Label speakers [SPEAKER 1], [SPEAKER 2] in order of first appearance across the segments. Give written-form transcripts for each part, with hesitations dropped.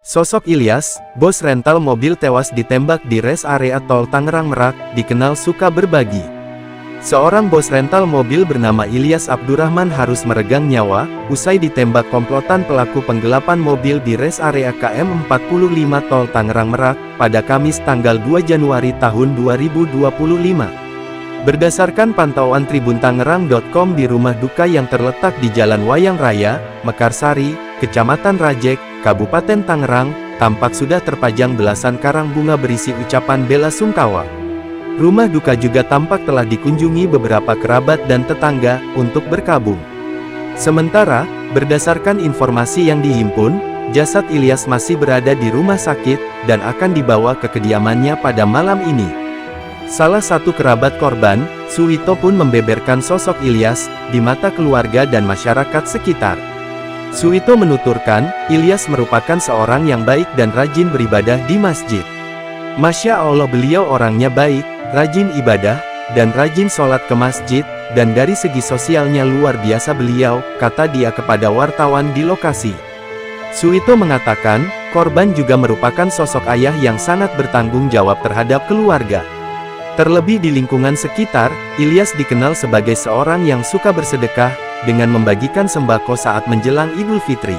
[SPEAKER 1] Sosok Ilyas, bos rental mobil tewas ditembak di res area tol Tangerang Merak, dikenal suka berbagi. Seorang bos rental mobil bernama Ilyas Abdurrahman harus meregang nyawa, usai ditembak komplotan pelaku penggelapan mobil di res area KM 45 tol Tangerang Merak, pada Kamis tanggal 2 Januari tahun 2025. Berdasarkan pantauan tribuntangerang.com di rumah duka yang terletak di Jalan Wayang Raya, Mekarsari, Kecamatan Rajek, Kabupaten Tangerang, tampak sudah terpajang belasan karang bunga berisi ucapan bela sungkawa. Rumah duka juga tampak telah dikunjungi beberapa kerabat dan tetangga, untuk berkabung. Sementara, berdasarkan informasi yang dihimpun, jasad Ilyas masih berada di rumah sakit, dan akan dibawa ke kediamannya pada malam ini. Salah satu kerabat korban, Suwito pun membeberkan sosok Ilyas, di mata keluarga dan masyarakat sekitar. Suwito menuturkan, Ilyas merupakan seorang yang baik dan rajin beribadah di masjid. Masya Allah, beliau orangnya baik, rajin ibadah, dan rajin sholat ke masjid, dan dari segi sosialnya luar biasa beliau, kata dia kepada wartawan di lokasi. Suwito mengatakan, korban juga merupakan sosok ayah yang sangat bertanggung jawab terhadap keluarga. Terlebih di lingkungan sekitar, Ilyas dikenal sebagai seorang yang suka bersedekah, dengan membagikan sembako saat menjelang Idul Fitri.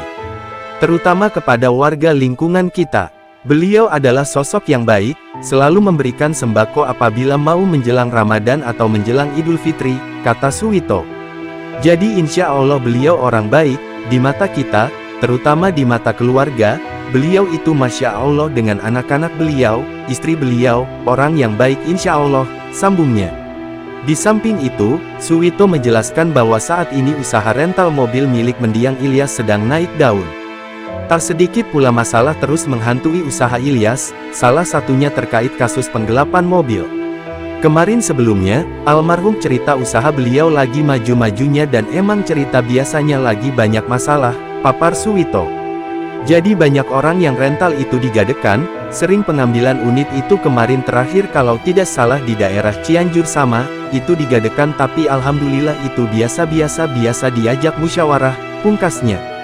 [SPEAKER 1] Terutama kepada warga lingkungan kita. Beliau adalah sosok yang baik, selalu memberikan sembako apabila mau menjelang Ramadan atau menjelang Idul Fitri, kata Suwito. Jadi insya Allah beliau orang baik, di mata kita, terutama di mata keluarga, beliau itu Masya Allah dengan anak-anak beliau, istri beliau, orang yang baik insya Allah, sambungnya. Di samping itu, Suwito menjelaskan bahwa saat ini usaha rental mobil milik mendiang Ilyas sedang naik daun. Tak sedikit pula masalah terus menghantui usaha Ilyas, salah satunya terkait kasus penggelapan mobil. Kemarin sebelumnya, almarhum cerita usaha beliau lagi maju-majunya dan emang cerita biasanya lagi banyak masalah, papar Suwito. Jadi banyak orang yang rental itu digadekan, sering pengambilan unit itu kemarin terakhir kalau tidak salah di daerah Cianjur sama, itu digadekan tapi alhamdulillah itu biasa diajak musyawarah, pungkasnya.